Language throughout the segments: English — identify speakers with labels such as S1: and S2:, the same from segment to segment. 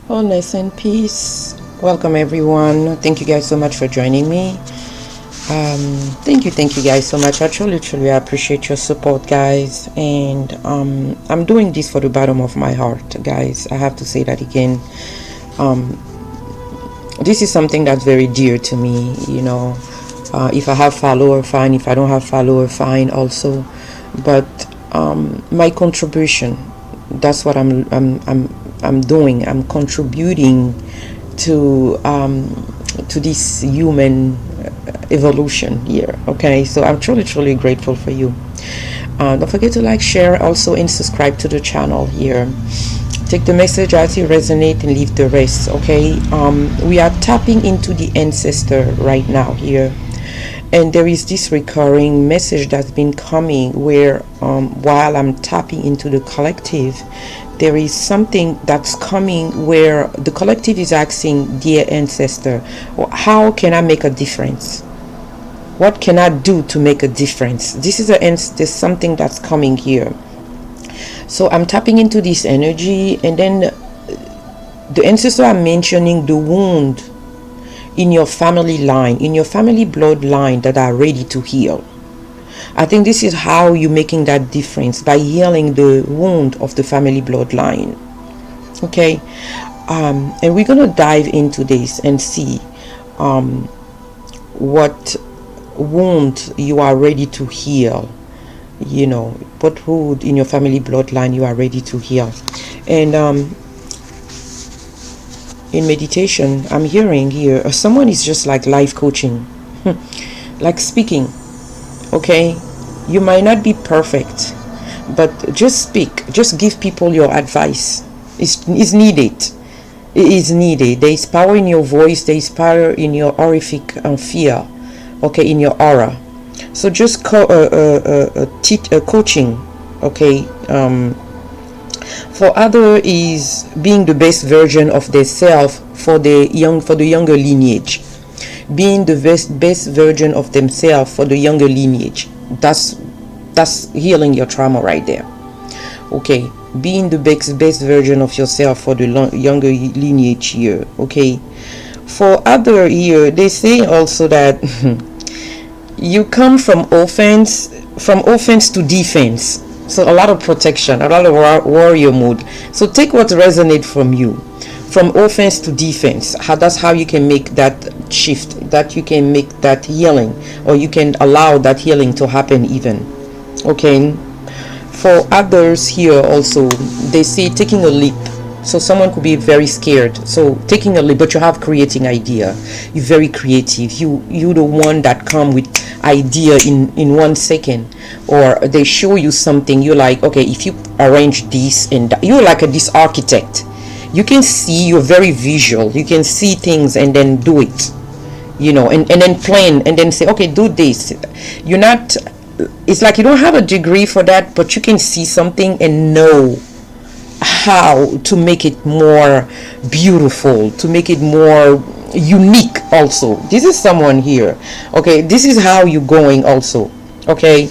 S1: Wholeness and peace. Welcome everyone. Thank you guys so much for joining me. Thank you guys so much. I truly appreciate your support, guys. And I'm doing this for the bottom of my heart, guys. I have to say that again. This is something that's very dear to me. If I have follower, fine. If I don't have follower, fine. Also, but my contribution. That's what I'm doing. I'm contributing to this human evolution here. Okay, so I'm truly grateful for you. Don't forget to like, share, also, and subscribe to the channel here. Take the message as you resonate and leave the rest. Okay, we are tapping into the ancestor right now here. And there is this recurring message that's been coming where while I'm tapping into the collective, there is something that's coming where the collective is asking, dear ancestor, how can I make a difference? What can I do to make a difference? There's something that's coming here. So I'm tapping into this energy, and then the ancestor are mentioning the wound in your family line, in your family bloodline that are ready to heal. I think this is how you're making that difference, by healing the wound of the family bloodline. Okay, and we're gonna dive into this and see what wound you are ready to heal. What wound in your family bloodline you are ready to heal. And in meditation, I'm hearing here someone is just like life coaching, like speaking. Okay, you might not be perfect, but just speak, just give people your advice. It's needed. It is needed. There is power in your voice, there is power in your horrific fear, okay, in your aura. So just coaching, okay. For other is being the best version of themselves for the younger lineage. Being the best version of themselves for the younger lineage. That's healing your trauma right there. Okay, being the best version of yourself for the younger lineage here. Okay, for other here, they say also that you come from offense to defense. So a lot of protection, a lot of warrior mode. So take what resonates from you, from offense to defense. That's how you can make that shift, that you can make that healing, or you can allow that healing to happen even. Okay, for others here also, they say taking a leap. So someone could be very scared, so taking a leap, but you have creating idea. You're very creative. You the one that come with idea in 1 second, or they show you something, you're like, okay, if you arrange this and that, you're like this architect. You can see, you're very visual, you can see things and then do it, and then plan and then say, okay, do this. You're not, it's like you don't have a degree for that, but you can see something and know how to make it more beautiful, to make it more unique. Also, this is someone here. Okay, this is how you're going also. Okay,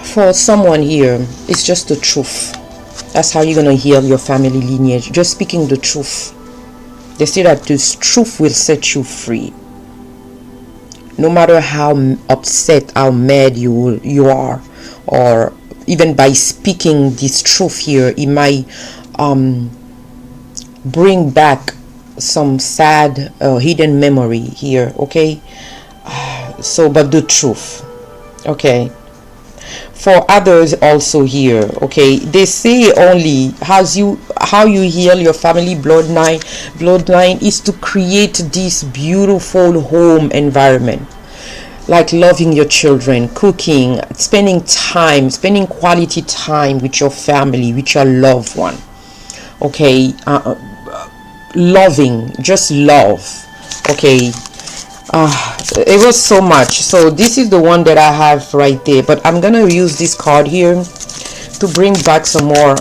S1: for someone here, it's just the truth. That's how you're gonna heal your family lineage, just speaking the truth. They say that this truth will set you free, no matter how upset, how mad you are, or even by speaking this truth here, it might bring back some sad hidden memory here. Okay, so but the truth. Okay, for others also here, okay, they say only how you heal your family bloodline is to create this beautiful home environment, like loving your children, cooking, spending quality time with your family, with your loved one. Okay, loving, just love. Okay, it was so much. So this is the one that I have right there, but I'm gonna use this card here to bring back some more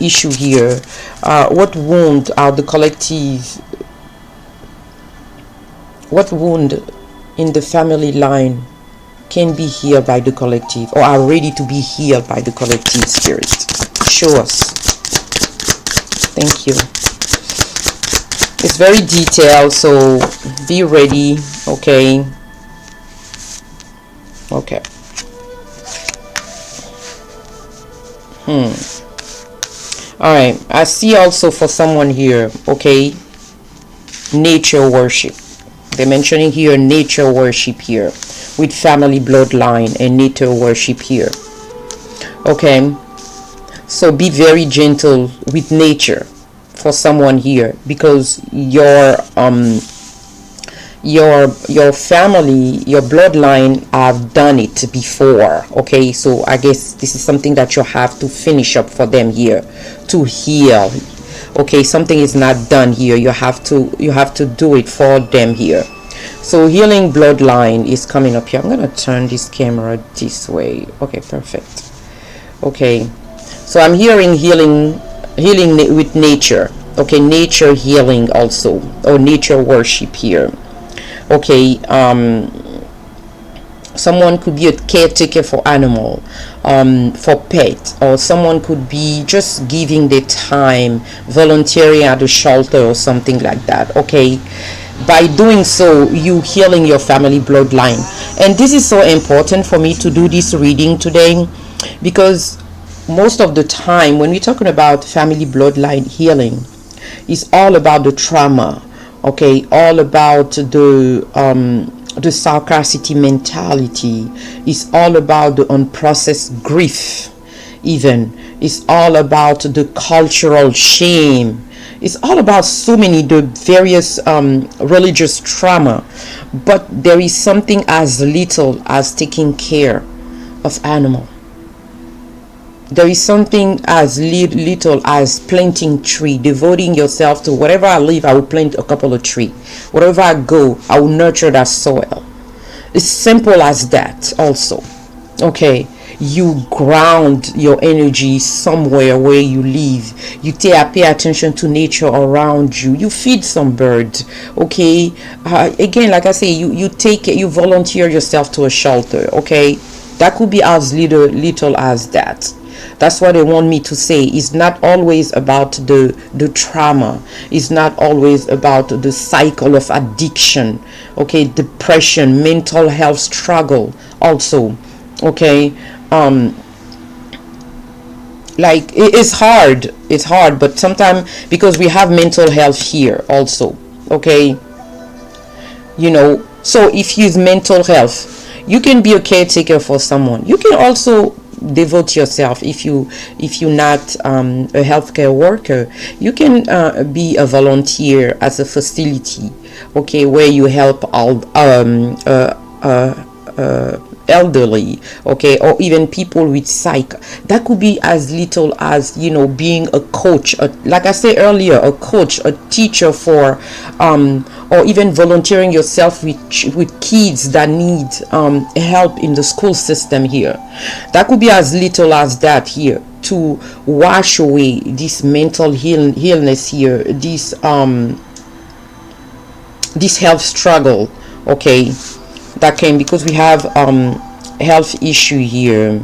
S1: issue here. What wound are the collective, what wound in the family line can be healed by the collective, or are ready to be healed by the collective spirit? Show us. Thank you. It's very detailed, so be ready. Okay. Okay. All right. I see also for someone here. Okay. Nature worship. They're mentioning here nature worship here, with family bloodline and nature worship here. Okay. So be very gentle with nature for someone here, because your family, your bloodline have done it before. Okay, so I guess this is something that you have to finish up for them here to heal. Okay, something is not done here. You have to do it for them here. So healing bloodline is coming up here. I'm gonna turn this camera this way. Okay, perfect. Okay, so I'm hearing healing with nature. Okay, nature healing also, or nature worship here. Okay, someone could be a caretaker for animal, for pet, or someone could be just giving their time, volunteering at a shelter or something like that. Okay, by doing so, you healing your family bloodline. And this is so important for me to do this reading today, because most of the time when we're talking about family bloodline healing, it's all about the trauma. Okay, all about the scarcity mentality. It's all about the unprocessed grief. Even it's all about the cultural shame. It's all about so many the various religious trauma. But there is something as little as taking care of animal. There is something as little as planting tree, devoting yourself to whatever I live. I will plant a couple of trees. Wherever I go, I will nurture that soil. It's simple as that also. Okay, you ground your energy somewhere where you live. You pay attention to nature around you. You feed some birds. Okay, again, like I say, you volunteer yourself to a shelter. Okay, that could be as little as that. That's what they want me to say. It's not always about the trauma. It's not always about the cycle of addiction. Okay, depression, mental health struggle also. Okay, like it's hard. It's hard, but sometimes because we have mental health here also. Okay, so if you use mental health, you can be a caretaker for someone. You can also devote yourself. If you're not a healthcare worker, you can be a volunteer as a facility. Okay, where you help all elderly. Okay, or even people with psych. That could be as little as being a coach, like I said earlier, a coach, a teacher for or even volunteering yourself with kids that need help in the school system here. That could be as little as that here, to wash away this mental illness here, this health struggle. Okay, that came because we have health issue here.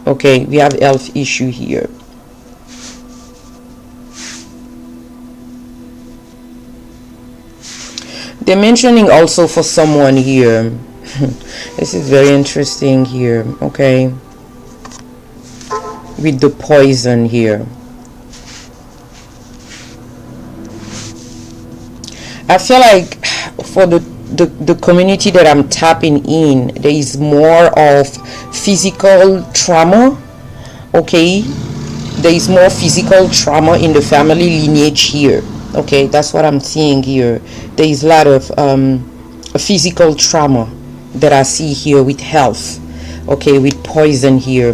S1: Okay, we have health issue here. They're mentioning also for someone here. This is very interesting here. Okay, with the poison here. I feel like for the community that I'm tapping in, there is more of physical trauma. Okay, there is more physical trauma in the family lineage here. Okay, that's what I'm seeing here. There is a lot of physical trauma that I see here with health. Okay, with poison here.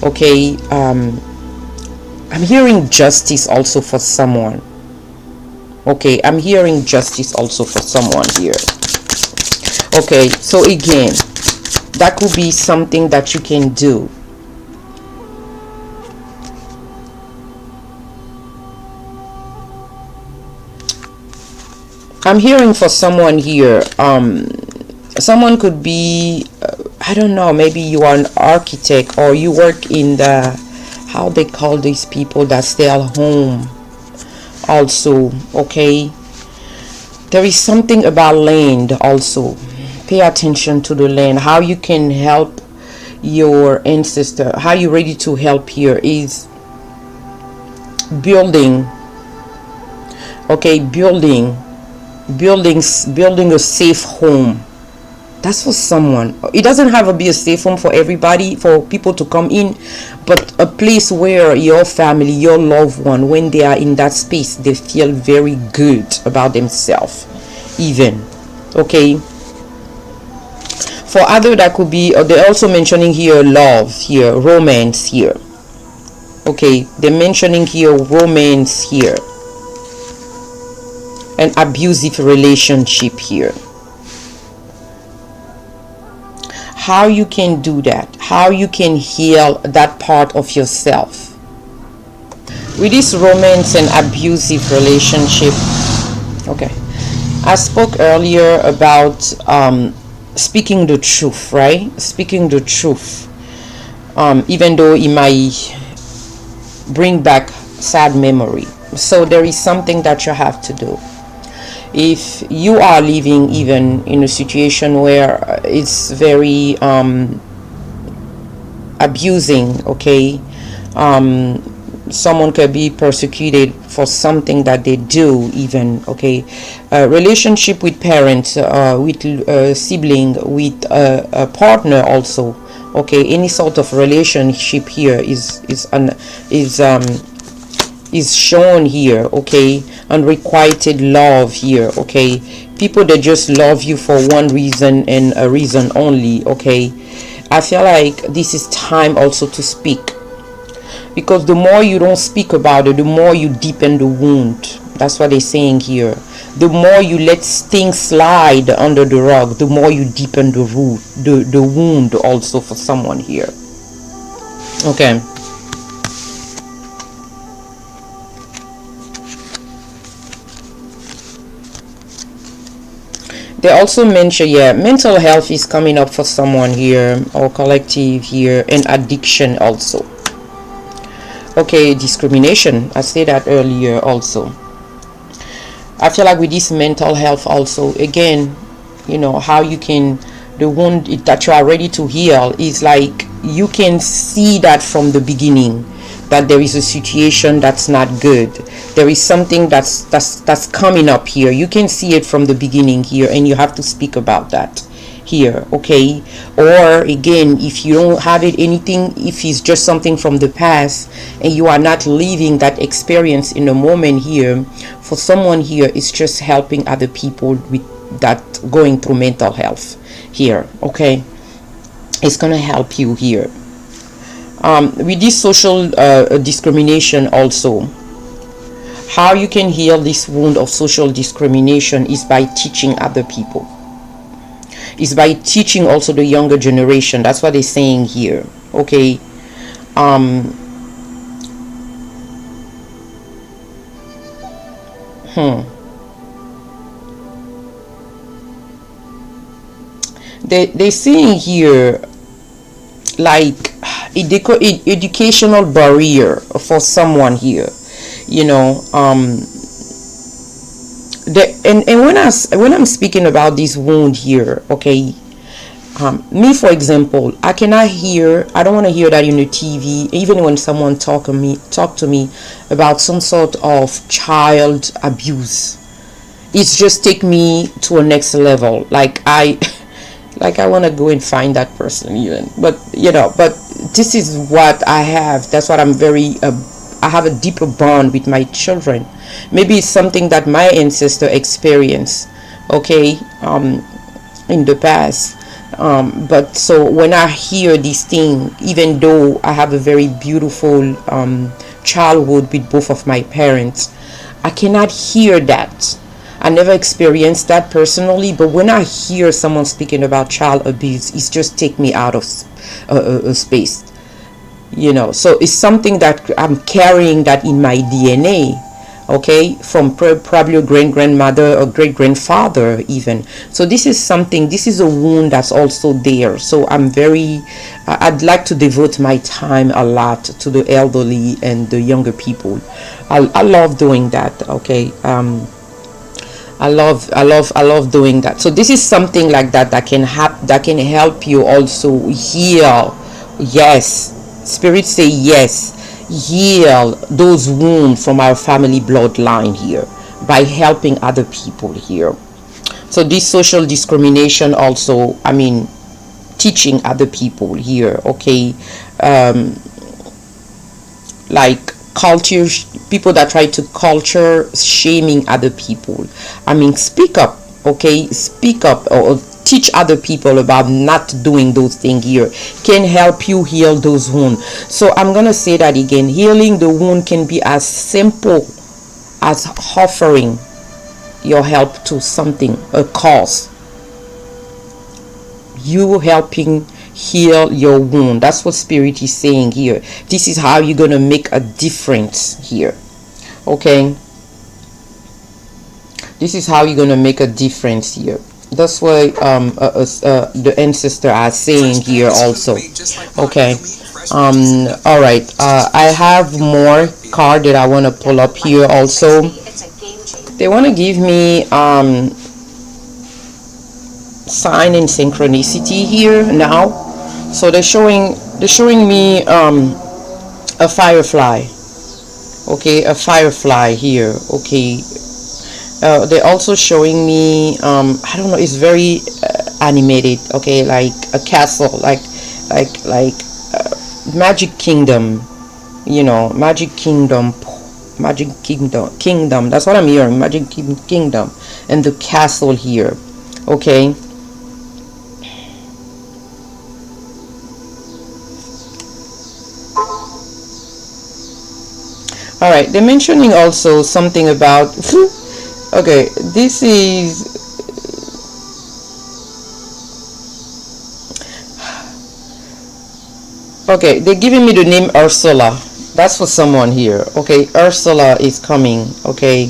S1: Okay, I'm hearing justice also for someone. Okay, I'm hearing justice also for someone here. Okay, so again, that could be something that you can do. I'm hearing for someone here, someone could be I don't know, maybe you are an architect, or you work in the, how they call these people that sell home also. Okay, there is something about land also. Pay attention to the land, how you can help your ancestor, how you ready to help here is building. Okay, building a safe home. That's for someone. It doesn't have to be a safe home for everybody, for people to come in, but a place where your family, your loved one, when they are in that space, they feel very good about themselves even. Okay, for other, that could be, they're also mentioning here love here, romance here. Okay, they're mentioning here romance here, an abusive relationship here. How you can do that, how you can heal that part of yourself with this romance and abusive relationship. Okay, I spoke earlier about speaking the truth, right? Speaking the truth, even though it might bring back sad memory. So there is something that you have to do. If you are living even in a situation where it's very abusing, okay, someone could be persecuted for something that they do even, okay, relationship with parents, with sibling, with a partner also, okay, any sort of relationship here is shown here, okay. Unrequited love here, okay. People that just love you for one reason and a reason only, okay. I feel like this is time also to speak, because the more you don't speak about it, the more you deepen the wound. That's what they're saying here. The more you let things slide under the rug, the more you deepen the root, the wound also for someone here. Okay. They also mention, yeah, mental health is coming up for someone here, or collective here, and addiction also. Okay, discrimination, I said that earlier also. I feel like with this mental health also, again, you know, how you can, the wound that you are ready to heal is like, you can see that from the beginning, that there is a situation that's not good. There is something that's coming up here. You can see it from the beginning here, and you have to speak about that here, okay. Or again, if you don't have it anything, if it's just something from the past and you are not living that experience in the moment here, for someone here, it's just helping other people with that, going through mental health here, okay. It's gonna help you here. With this social discrimination also, how you can heal this wound of social discrimination is by teaching other people, is by teaching also the younger generation. That's what they're saying here, okay. They're saying here like educational barrier for someone here, you know. And when I'm speaking about this wound here, okay, me for example, I cannot hear, I don't want to hear that in the TV, even when someone talk to me about some sort of child abuse. It's just take me to a next level, like I want to go and find that person even. But you know, but this is what I have. That's what I'm very I have a deeper bond with my children. Maybe it's something that my ancestor experienced, okay, in the past. But so when I hear this thing, even though I have a very beautiful childhood with both of my parents, I cannot hear that. I never experienced that personally, but when I hear someone speaking about child abuse, it just take me out of space, you know. So it's something that I'm carrying that in my DNA, okay, from probably a great grandmother or great grandfather even. So this is something, this is a wound that's also there. So I'd like to devote my time a lot to the elderly and the younger people. I love doing that, okay. I love doing that. So this is something like that that can help you also heal. Yes, spirit say yes, heal those wounds from our family bloodline here by helping other people here. So this social discrimination also, I mean, teaching other people here, okay, like culture, people that try to culture shaming other people. I mean, speak up, okay, speak up, or teach other people about not doing those things here can help you heal those wounds. So I'm gonna say that again, healing the wound can be as simple as offering your help to something, a cause, you helping heal your wound. That's what spirit is saying here. This is how you're gonna make a difference here, okay. This is how you're gonna make a difference here. That's why the ancestors are saying here also, okay. All right, I have more card that I want to pull up here also. They want to give me sign and synchronicity here now. So they're showing me a firefly, okay, a firefly here, okay. They're also showing me I don't know, it's very animated, okay, like a castle, like magic kingdom, you know, magic kingdom, that's what I'm hearing, magic kingdom, and the castle here, okay. All right, they're mentioning also something about okay, this is okay, they're giving me the name Ursula. That's for someone here, okay. Ursula is coming, okay,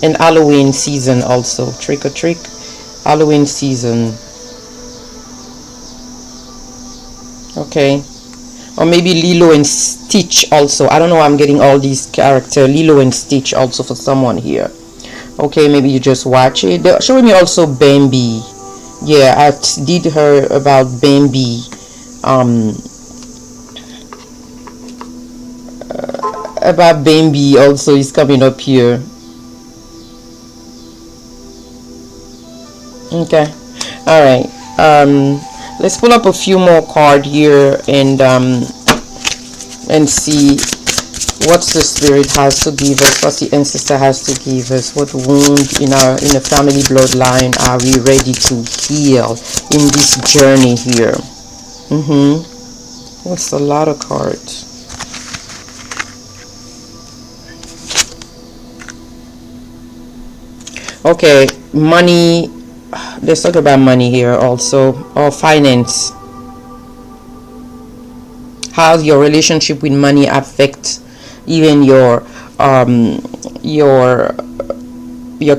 S1: and Halloween season also, trick or treat, Halloween season, okay. Or maybe Lilo and Stitch also. I don't know, I'm getting all these characters, Lilo and Stitch also for someone here, okay. Maybe you just watch it. They're showing me also Bambi. Yeah, I did hear about Bambi, about Bambi also is coming up here, okay. All right, let's pull up a few more cards here and see what the spirit has to give us, what the ancestor has to give us, what wound in the family bloodline are we ready to heal in this journey here. That's a lot of cards. Okay, money, let's talk about money here also, or finance. How your relationship with money affect even your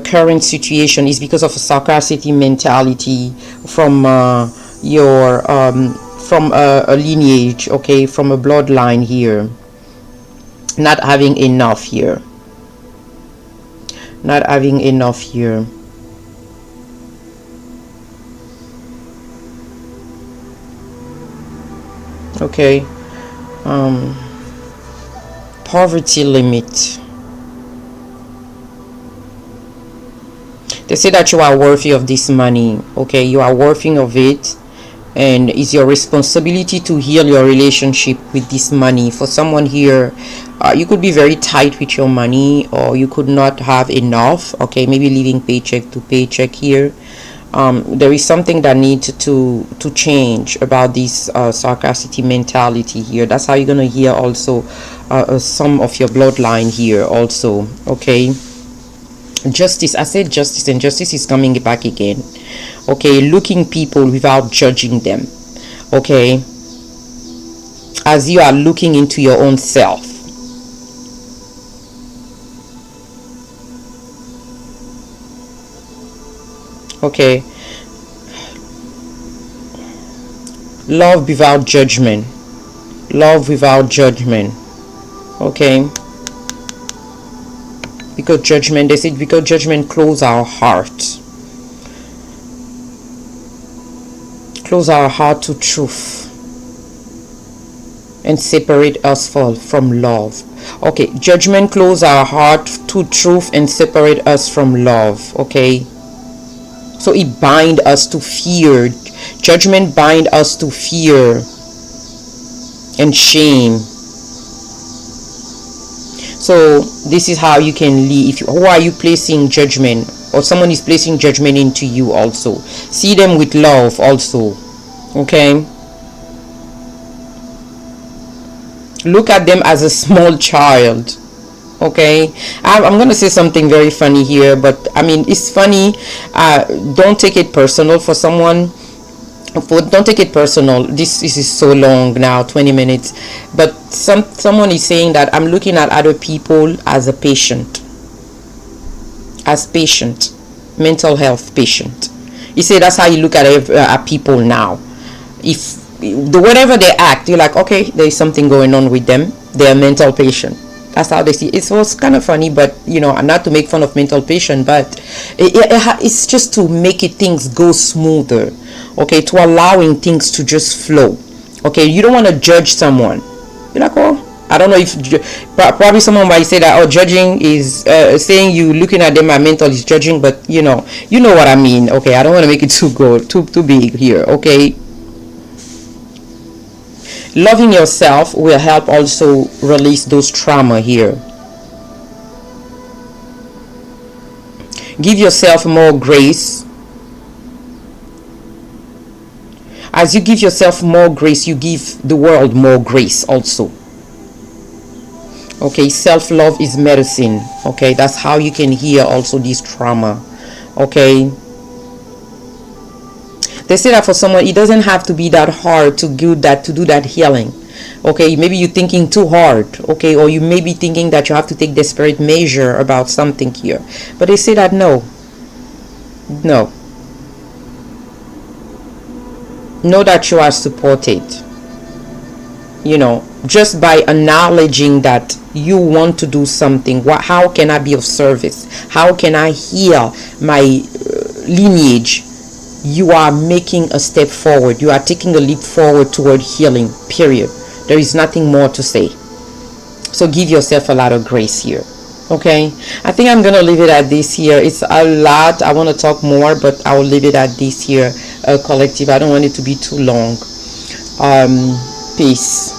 S1: current situation is because of a scarcity mentality from from a lineage, okay, from a bloodline here, not having enough here, not having enough here. Okay, poverty limit. They say that you are worthy of this money, okay, you are worthy of it, and it's your responsibility to heal your relationship with this money. For someone here, you could be very tight with your money, or you could not have enough, okay, maybe living paycheck to paycheck here. There is something that needs to change about this scarcity mentality here. That's how you're gonna hear also some of your bloodline here also, okay. Justice, I said justice, and justice is coming back again, okay. Looking people without judging them, okay, as you are looking into your own self, Okay, love without judgment. Love without judgment. Okay, because judgment, they said, because judgment close our heart, close our heart to truth, and separate us from love. Okay, judgment close our heart to truth and separate us from love. Okay, so it bind us to fear. Judgment bind us to fear and shame. So this is how you can leave. Who are you placing judgment, or someone is placing judgment into you also? See them with love also. Okay, look at them as a small child. Okay, I'm gonna say something very funny here, but I mean, it's funny. Don't take it personal. For someone, don't take it personal. This is so long now, 20 minutes, but someone is saying that I'm looking at other people as a patient, mental health patient. You say that's how you look at people now. If whatever they act, you're like, okay, there's something going on with them, they're a mental patient. That's how they see it. It was kind of funny, but not to make fun of mental patient, but it's just to make things go smoother. Okay, to allowing things to just flow. Okay, you don't want to judge someone. You're like, oh, I don't know if probably someone might say that, oh, judging is saying you looking at them as mental is judging, but you know what I mean. Okay, I don't want to make it too big here. Okay, loving yourself will help also release those trauma here. Give yourself more grace. As you give yourself more grace, you give the world more grace also. Okay, self-love is medicine. Okay, that's how you can heal also this trauma. Okay, they say that for someone, it doesn't have to be that hard to do that healing. Okay, maybe you're thinking too hard. Okay, or you may be thinking that you have to take desperate measure about something here, but they say that no, know that you are supported. Just by acknowledging that you want to do something. How can I be of service? How can I heal my lineage? You are making a step forward. You are taking a leap forward toward healing, period. There is nothing more to say. So give yourself a lot of grace here. Okay, I think I'm gonna leave it at this here. It's a lot. I want to talk more, but I will leave it at this here. Collective, I don't want it to be too long. Peace.